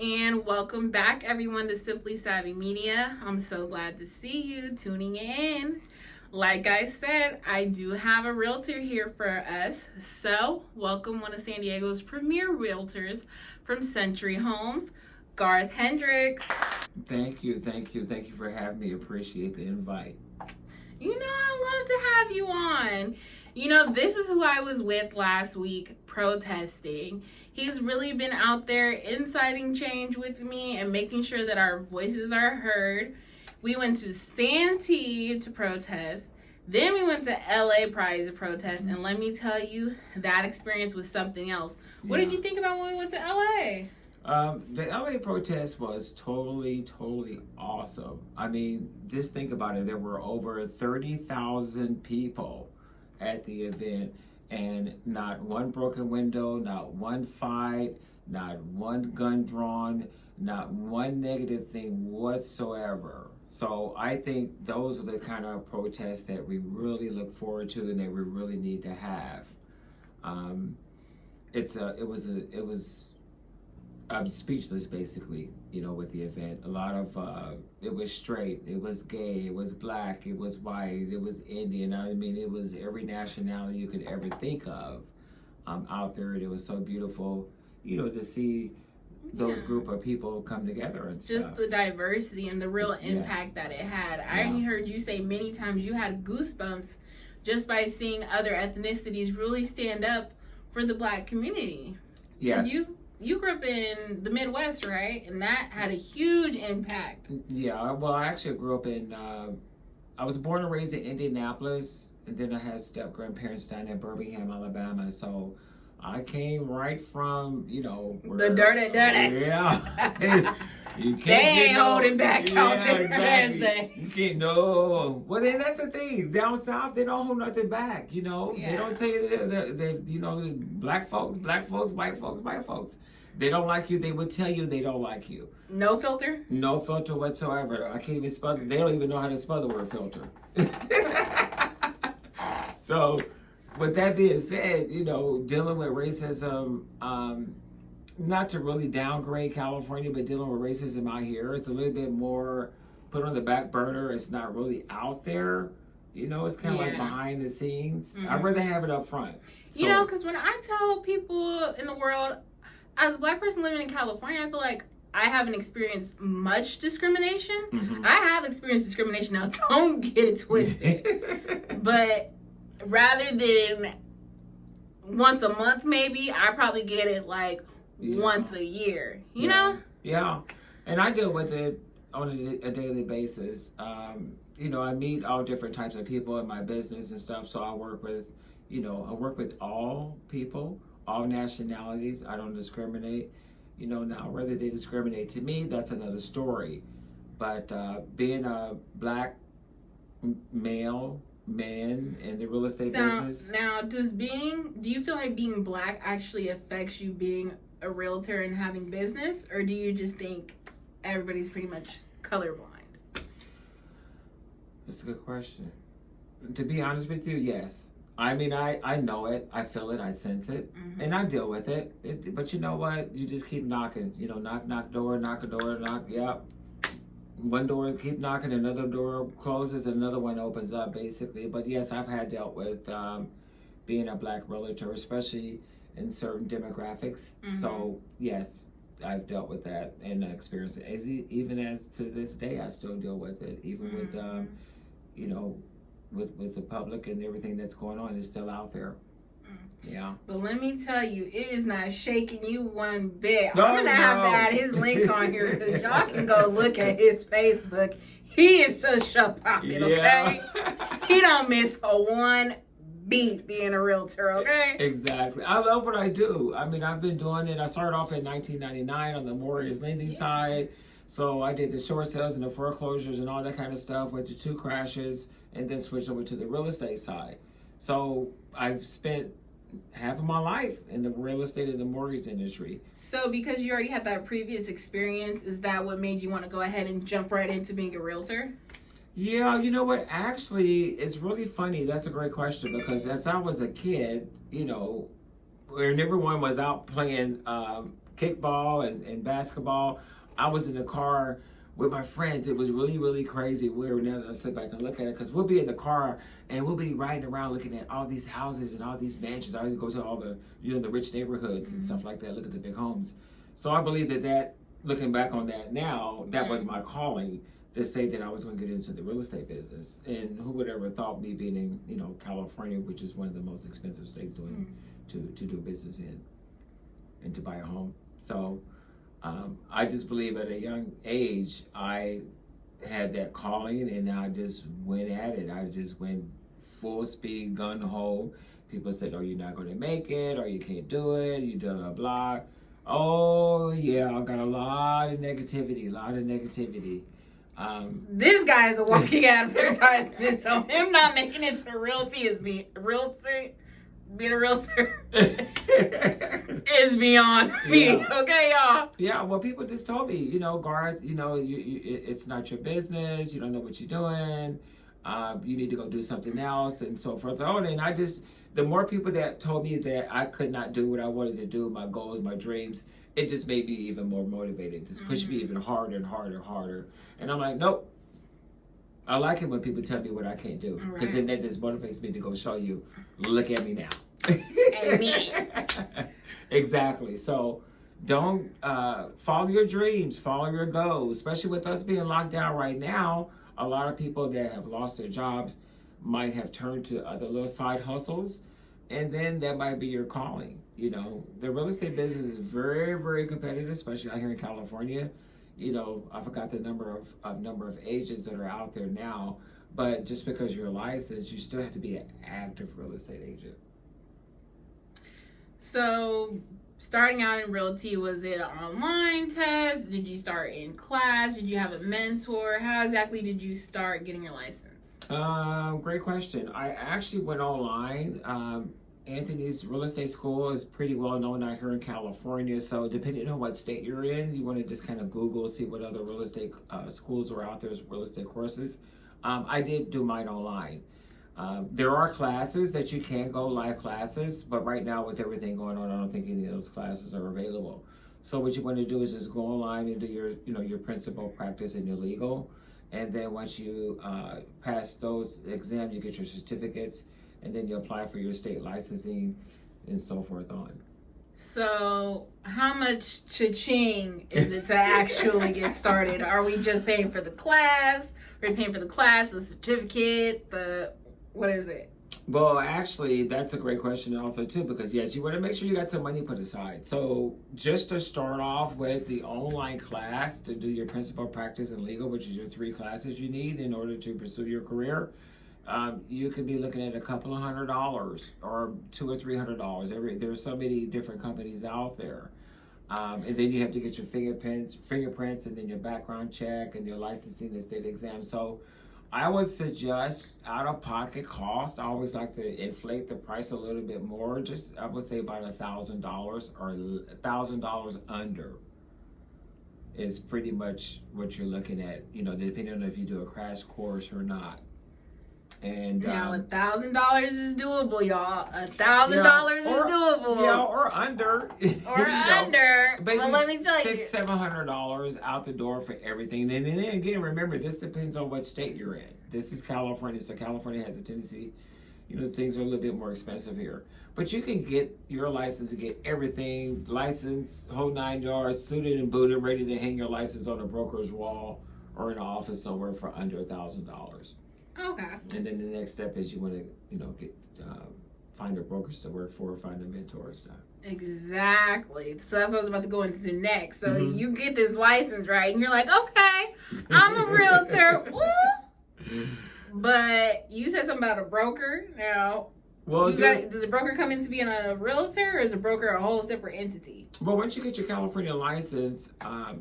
And welcome back, everyone, to Simply Savvy Media. I'm so glad to see you tuning in. Like I said, I do have a realtor here for us. So, welcome one of San Diego's premier realtors from Century Homes, Garth Hendrix. Thank you for having me. Appreciate the invite. You know, I love to have you on. You know, this is who I was with last week protesting. He's really been out there inciting change with me and making sure that our voices are heard. We went to Santee to protest. Then we went to LA Pride to protest. And let me tell you, that experience was something else. What did you think about when we went to LA? The LA protest was totally awesome. I mean, just think about it. There were over 30,000 people at the event, and not one broken window, not one fight, not one gun drawn, not one negative thing whatsoever. So I think those are the kind of protests that we really look forward to and that we really need to have. I'm speechless, basically, you know, with the event. A lot of, it was straight, it was gay, it was black, it was white, it was Indian. I mean, it was every nationality you could ever think of out there. And it was so beautiful, you know, to see those group of people come together and just stuff. The diversity and the real impact that it had. I heard you say many times you had goosebumps just by seeing other ethnicities really stand up for the Black community. Yes. You grew up in the Midwest, right? And that had a huge impact. Yeah, well, I actually grew up in, I was born and raised in Indianapolis, and then I had step-grandparents down in Birmingham, Alabama. So I came right from, you know, the dirty. Yeah. You can't they ain't holding back out there. Exactly. You can't, no. Well, then that's the thing. Down south, they don't hold nothing back, you know. Yeah. They don't tell you, they you know, black folks, white folks. They don't like you, they would tell you they don't like you. No filter? No filter whatsoever. I can't even spell, they don't even know how to spell the word filter. So, with that being said, you know, dealing with racism, not to really downgrade California, but dealing with racism out here, it's a little bit more put on the back burner. It's not really out there. You know, it's kind of like behind the scenes. Mm-hmm. I'd rather have it up front. So, you know, because when I tell people in the world, as a Black person living in California, I feel like I haven't experienced much discrimination. Mm-hmm. I have experienced discrimination. Now, don't get it twisted. But rather than once a month, maybe, I probably get it like once a year, you know? Yeah. And I deal with it on a daily basis. You know, I meet all different types of people in my business and stuff. So I work with, you know, all people, all nationalities. I don't discriminate. You know, now whether they discriminate to me, that's another story. But being a Black man in the real estate business. Now, do you feel like being Black actually affects you being a realtor and having business, or do you just think everybody's pretty much colorblind? That's a good question. To be honest with you, yes. I mean, I know it, I feel it, I sense it, and I deal with it. But you know what? You just keep knocking. You know, knock a door, yep. One door, keep knocking, another door closes, another one opens up, basically. But yes, I've had dealt with being a black realtor, especially in certain demographics. So yes, I've dealt with that and experienced it. Even as to this day, I still deal with it. Even with you know, with the public and everything that's going on, is still out there. Yeah. But let me tell you, it is not shaking you one bit. No, I'm going to have to add his links on here because y'all can go look at his Facebook. He is such a poppin', okay? He don't miss a one beat being a realtor, okay? Exactly. I love what I do. I mean, I've been doing it. I started off in 1999 on the mortgage lending side. So I did the short sales and the foreclosures and all that kind of stuff, went to 2 crashes, and then switched over to the real estate side. So I've spent half of my life in the real estate and the mortgage industry. So because you already had that previous experience, is that what made you want to go ahead and jump right into being a realtor? Yeah, you know what? Actually, it's really funny. That's a great question, because as I was a kid, you know, when everyone was out playing kickball and basketball, I was in the car with my friends. It was really, really crazy. We were now, sit back and look at it, because we'll be in the car and we'll be riding around looking at all these houses and all these mansions. I always go to all the, you know, the rich neighborhoods and stuff like that, look at the big homes. So I believe that looking back on that now, that was my calling, to say that I was going to get into the real estate business. And who would ever thought, me being in, you know, California, which is one of the most expensive states to do business in and to buy a home. So I just believe at a young age, I had that calling, and I just went at it. I just went full speed, gun ho. People said, oh, you're not going to make it, or you can't do it, you blah, blah, blah. Oh, yeah, I got a lot of negativity. This guy is a walking advertisement, so him not making it to realty is being a realtor is beyond me. Okay, y'all. Yeah, well, people just told me, you know, Garth, you know, it's not your business. You don't know what you're doing. You need to go do something else, and so forth. And I just, the more people that told me that I could not do what I wanted to do, my goals, my dreams, it just made me even more motivated. Just pushed me even harder and harder and harder. And I'm like, nope. I like it when people tell me what I can't do, because then that just motivates me to go show you, look at me now. Amen. Exactly. So don't follow your dreams, follow your goals, especially with us being locked down right now. A lot of people that have lost their jobs might have turned to other little side hustles, and then that might be your calling. You know, the real estate business is very, very competitive, especially out here in California. You know, I forgot the number of agents that are out there now, but just because you're licensed, you still have to be an active real estate agent. So, starting out in realty, was it an online test? Did you start in class? Did you have a mentor? How exactly did you start getting your license? Great question. I actually went online. Anthony's real estate school is pretty well known out here in California. So depending on what state you're in, you want to just kind of Google, see what other real estate schools are out there, real estate courses. I did do mine online. There are classes that you can go, live classes, but right now with everything going on, I don't think any of those classes are available. So what you want to do is just go online and do your principal practice and your legal. And then once you pass those exams, you get your certificates, and then you apply for your state licensing and so forth on. So how much cha-ching is it to actually get started? Are we just paying for the class? Are we paying for the class, the certificate, what is it? Well, actually, that's a great question also too, because yes, you want to make sure you got some money put aside. So just to start off with the online class to do your principal practice and legal, which is your 3 classes you need in order to pursue your career, you could be looking at a couple of $100 or $200 or $300. There's so many different companies out there. And then you have to get your fingerprints and then your background check and your licensing and state exam. So I would suggest out-of-pocket cost. I always like to inflate the price a little bit more. Just, I would say about $1,000 or $1,000 under is pretty much what you're looking at, you know, depending on if you do a crash course or not. And now $1,000 is doable, y'all. $1,000 is doable. Yeah, or under. Or under. But let me tell you, $600-700 out the door for everything. And then again, remember, this depends on what state you're in. This is California, so California has a tendency things are a little bit more expensive here. But you can get your license and get everything, license, whole 9 yards, suited and booted, ready to hang your license on a broker's wall or in an office somewhere for under $1,000. Okay. And then the next step is you want to, get find a brokerage to work for, find a mentor and stuff. Exactly. So that's what I was about to go into next. So you get this license, right? And you're like, okay, I'm a realtor. Woo! But you said something about a broker. Now, well, does a broker come in to be a realtor, or is a broker a whole separate entity? Well, once you get your California license,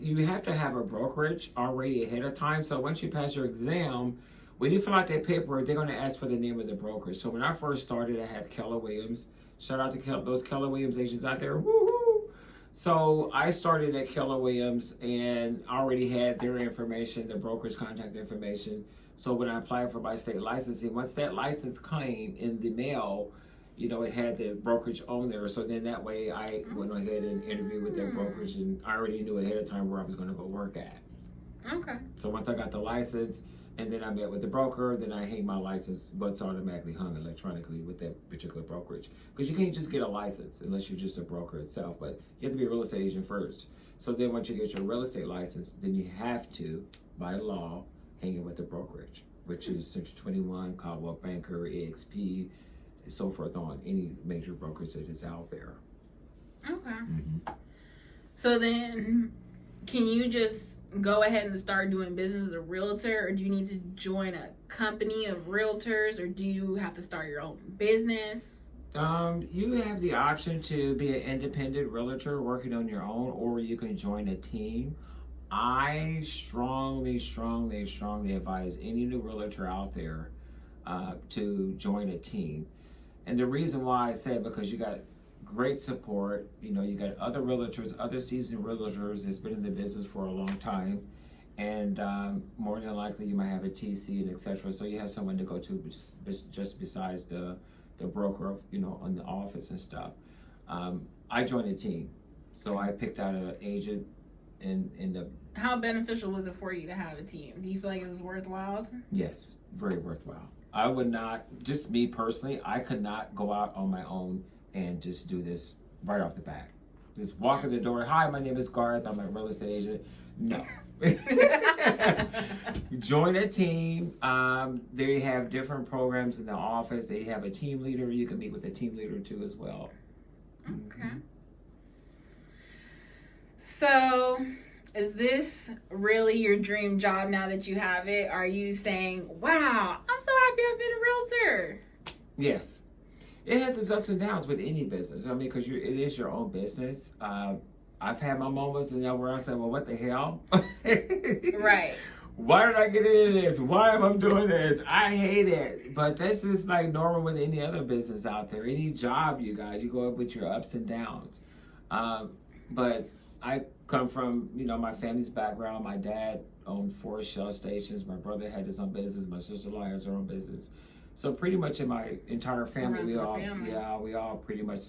you have to have a brokerage already ahead of time. So once you pass your exam, when you fill out that paperwork, they're going to ask for the name of the broker. So when I first started, I had Keller Williams. Shout out to those Keller Williams agents out there. Woo-hoo! So I started at Keller Williams and already had their information, the broker's contact information. So when I applied for my state licensing, once that license came in the mail, it had the brokerage on there. So then that way I went ahead and interviewed with their brokerage, and I already knew ahead of time where I was going to go work at. Okay. So once I got the license, and then I met with the broker, then I hang my license, but it's automatically hung electronically with that particular brokerage. Because you can't just get a license unless you're just a broker itself, but you have to be a real estate agent first. So then once you get your real estate license, then you have to, by law, hang it with the brokerage, which is Century 21, Caldwell Banker, EXP, and so forth on any major brokerage that is out there. Okay. So then, can you just go ahead and start doing business as a realtor, or do you need to join a company of realtors, or do you have to start your own business? You have the option to be an independent realtor working on your own, or you can join a team. I strongly advise any new realtor out there to join a team. And the reason why I say it, because you got great support. You got other realtors, other seasoned realtors that's been in the business for a long time. And more than likely you might have a TC and etc. So you have someone to go to just besides the broker, on the office and stuff. I joined a team. So I picked out an agent in the... How beneficial was it for you to have a team? Do you feel like it was worthwhile? Yes, very worthwhile. I would not, just me personally, I could not go out on my own and just do this right off the bat. Just walk in the door, hi, my name is Garth, I'm a real estate agent. No. Join a team. They have different programs in the office. They have a team leader. You can meet with a team leader too as well. Okay. So, is this really your dream job now that you have it? Are you saying, wow, I'm so happy I've been a realtor? Yes. It has its ups and downs with any business. I mean, because it is your own business. I've had my moments in there where I said, well, what the hell? Right. Why did I get into this? Why am I doing this? I hate it. But this is like normal with any other business out there. Any job you got, you go up with your ups and downs. But I come from, my family's background. My dad owned 4 Shell stations. My brother had his own business. My sister-in-law has her own business. So pretty much in my entire family, we all pretty much,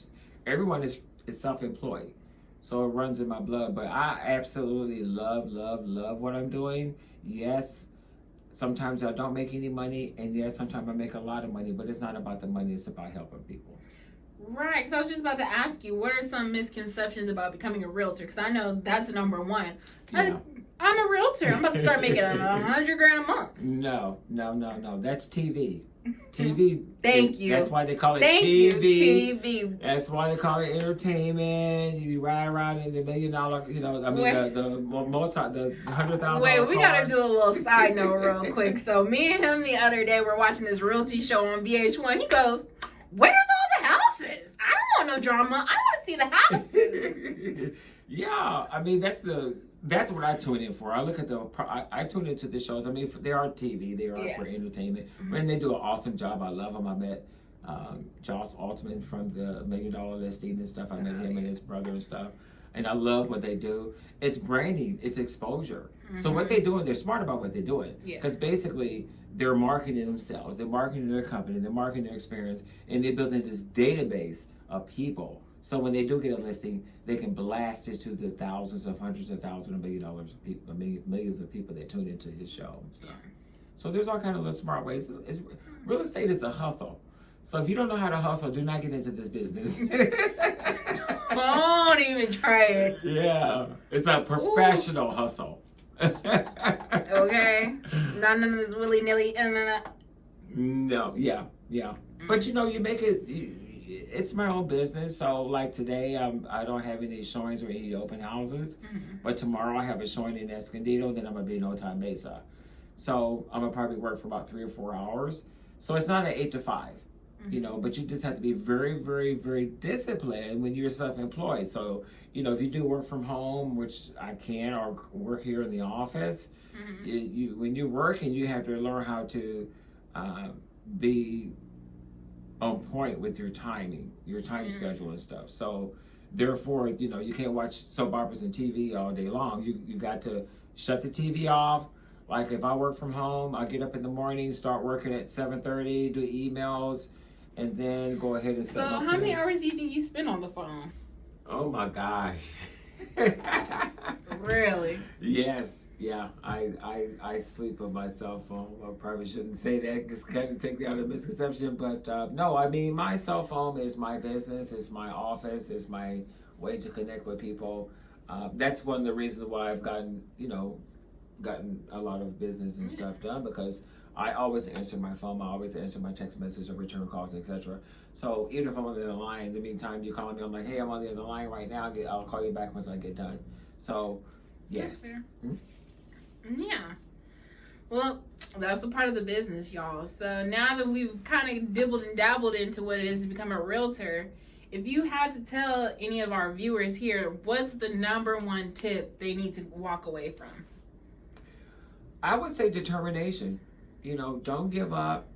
everyone is self-employed. So it runs in my blood. But I absolutely love what I'm doing. Yes, sometimes I don't make any money. And yes, sometimes I make a lot of money. But it's not about the money. It's about helping people. Right. So I was just about to ask you, what are some misconceptions about becoming a realtor? Because I know that's number one. Yeah. I'm a realtor. I'm about to start making $100,000 a month. No. That's TV. TV. Thank you. That's why they call it TV. TV. That's why they call it entertainment. You ride around in the $1 million, the $100,000. Wait, we gotta do a little side note real quick. So me and him the other day were watching this realty show on VH1. He goes, "Where's all the houses? I don't want no drama. I want to see the houses." Yeah, I mean that's what I tune in for. I look at I tune into the shows. I mean, they are TV, they are for entertainment, and they do an awesome job. I love them. I met Josh Altman from the $1 Million Listing and stuff. I met him and his brother and stuff, and I love what they do. It's branding, it's exposure. So what they're doing, they're smart about what they're doing, because basically they're marketing themselves, they're marketing their company, they're marketing their experience, and they're building this database of people. So when they do get a listing, they can blast it to the thousands of hundreds of thousands of millions of people that tune into his show and stuff. So there's all kind of little smart ways. Real estate is a hustle. So if you don't know how to hustle, do not get into this business. Don't even try it. Yeah, it's a professional hustle. Okay, none of this willy nilly. No, yeah. But you make it. It's my own business. So like today, I don't have any showings or any open houses. But tomorrow I have a showing in Escondido. Then I'm gonna be in Otay Mesa. So I'm gonna probably work for about 3 or 4 hours. So it's not an 8 to 5. But you just have to be very, very, very disciplined when you're self-employed. So, if you do work from home, which I can, or work here in the office, when you're working, you have to learn how to be on point with your timing, your time schedule and stuff. So, therefore, you can't watch soap operas and TV all day long. You got to shut the TV off. Like if I work from home, I get up in the morning, start working at 7:30, do emails, and then go ahead and set So how many hours do you think you spend on the phone? Oh my gosh. Really? Yes. Yeah. I sleep on my cell phone. I probably shouldn't say that because kind of take out a misconception. But no, I mean, my cell phone is my business. It's my office. It's my way to connect with people. That's one of the reasons why I've gotten a lot of business and stuff done, because I always answer my phone. I always answer my text message or return calls, etc. So even if I'm on the other line, in the meantime, you call me, I'm like, hey, I'm on the other line right now. I'll call you back once I get done. So, yes. That's fair. Yeah. Well, that's a part of the business, y'all. So now that we've kind of dibbled and dabbled into what it is to become a realtor, if you had to tell any of our viewers here, what's the number one tip they need to walk away from? I would say determination. Don't give up.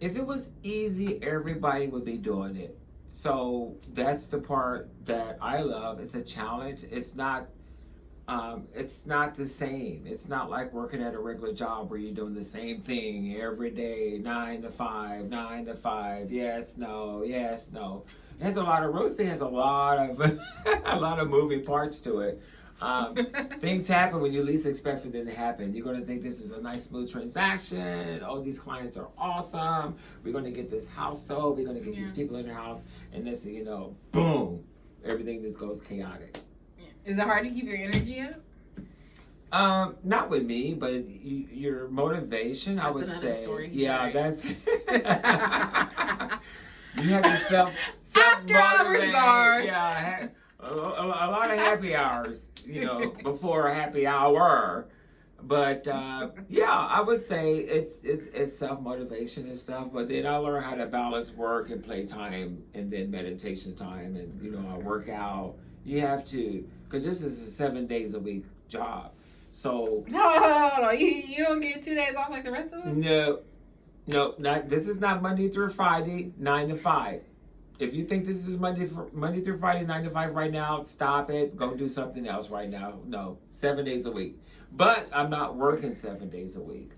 If it was easy, everybody would be doing it. So that's the part that I love. It's a challenge. It's not the same. It's not like working at a regular job where you're doing the same thing every day, 9 to 5, 9 to 5. Yes, no, yes, no. It has a lot of real estate. Has a lot of a lot of moving parts to it. Things happen when you least expect for them to happen. You're going to think this is a nice, smooth transaction. Oh, these clients are awesome. We're going to get this house sold. We're going to get these people in their house. And this, boom, everything just goes chaotic. Is it hard to keep your energy up? Not with me, but your motivation, that's I would say. Story. Yeah, right. That's. You have to After hours, Garth. Yeah, a lot of happy hours, before a happy hour. But I would say it's self-motivation and stuff. But then I learned how to balance work and play time, and then meditation time, and I work out. You have to, because this is a 7 days a week job. So no, you don't get 2 days off like the rest of us? No, this is not Monday through Friday, 9 to 5. If you think this is Monday through Friday, 9 to 5 right now, stop it. Go do something else right now. No, 7 days a week. But I'm not working 7 days a week.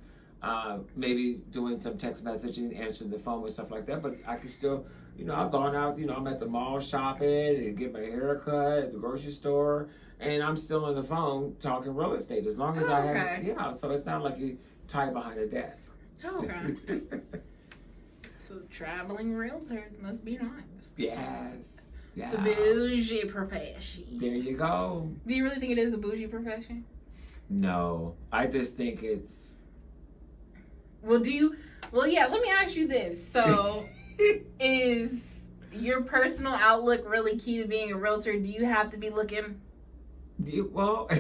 Maybe doing some text messaging, answering the phone and stuff like that. But I can still, I've gone out, I'm at the mall shopping and get my hair cut at the grocery store. And I'm still on the phone talking real estate as long as I have. So it's not like you tied behind a desk. Okay. So traveling realtors must be nice. Yes. Yeah. The bougie profession. There you go. Do you really think it is a bougie profession? No. I just think it's... Well, yeah, let me ask you this. So, is your personal outlook really key to being a realtor? Do you have to be looking... Well,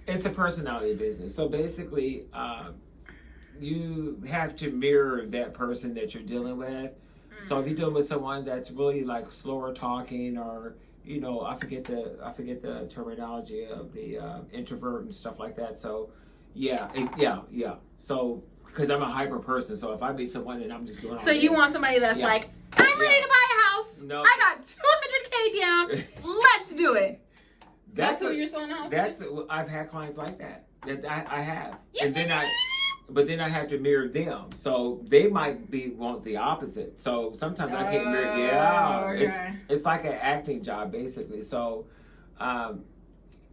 it's a personality business. So basically... you have to mirror that person that you're dealing with. So if you're dealing with someone that's really like slower talking, or I forget the terminology of the introvert and stuff like that. So yeah. So because I'm a hyper person, so if I meet someone and I'm just going, so you want somebody that's like, I'm ready to buy a house. No, I got $200K down. Let's do it. That's what you're selling houses. I've had clients like that. That I have, But then I have to mirror them, so they might want the opposite. So sometimes I can't mirror. Yeah, okay. It's like an acting job basically. So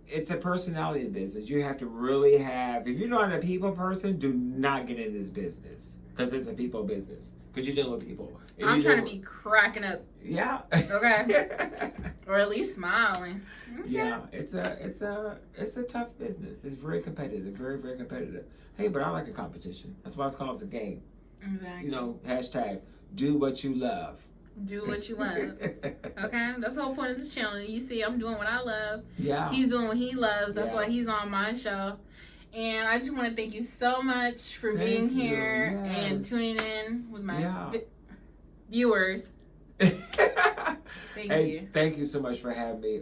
it's a personality business. You have to really have. If you're not a people person, do not get in this business. because it's a people business. Because you're dealing with people. And I'm you're trying to dealing be cracking up. Yeah. Okay. Or at least smiling. Okay. Yeah, it's a tough business. It's very competitive, very, very competitive. Hey, but I like a competition. That's why it's called a game. Exactly. You know, hashtag do what you love. Do what you love. Okay? That's the whole point of this channel. You see, I'm doing what I love. Yeah. He's doing what he loves. That's Yeah. why he's on my show. And I just want to thank you so much for being here and tuning in with my viewers. Thank you. Thank you so much for having me.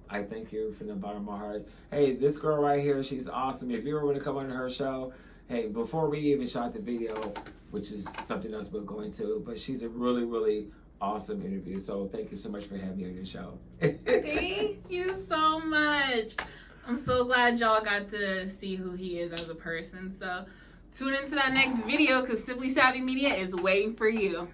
I thank you from the bottom of my heart. Hey, this girl right here, she's awesome. If you ever want to come on her show, hey, before we even shot the video, which is something else we'll go into, but she's a really, really awesome interview. So thank you so much for having me on your show. Thank you so much. I'm so glad y'all got to see who he is as a person. So tune into that next video because Simply Savvy Media is waiting for you.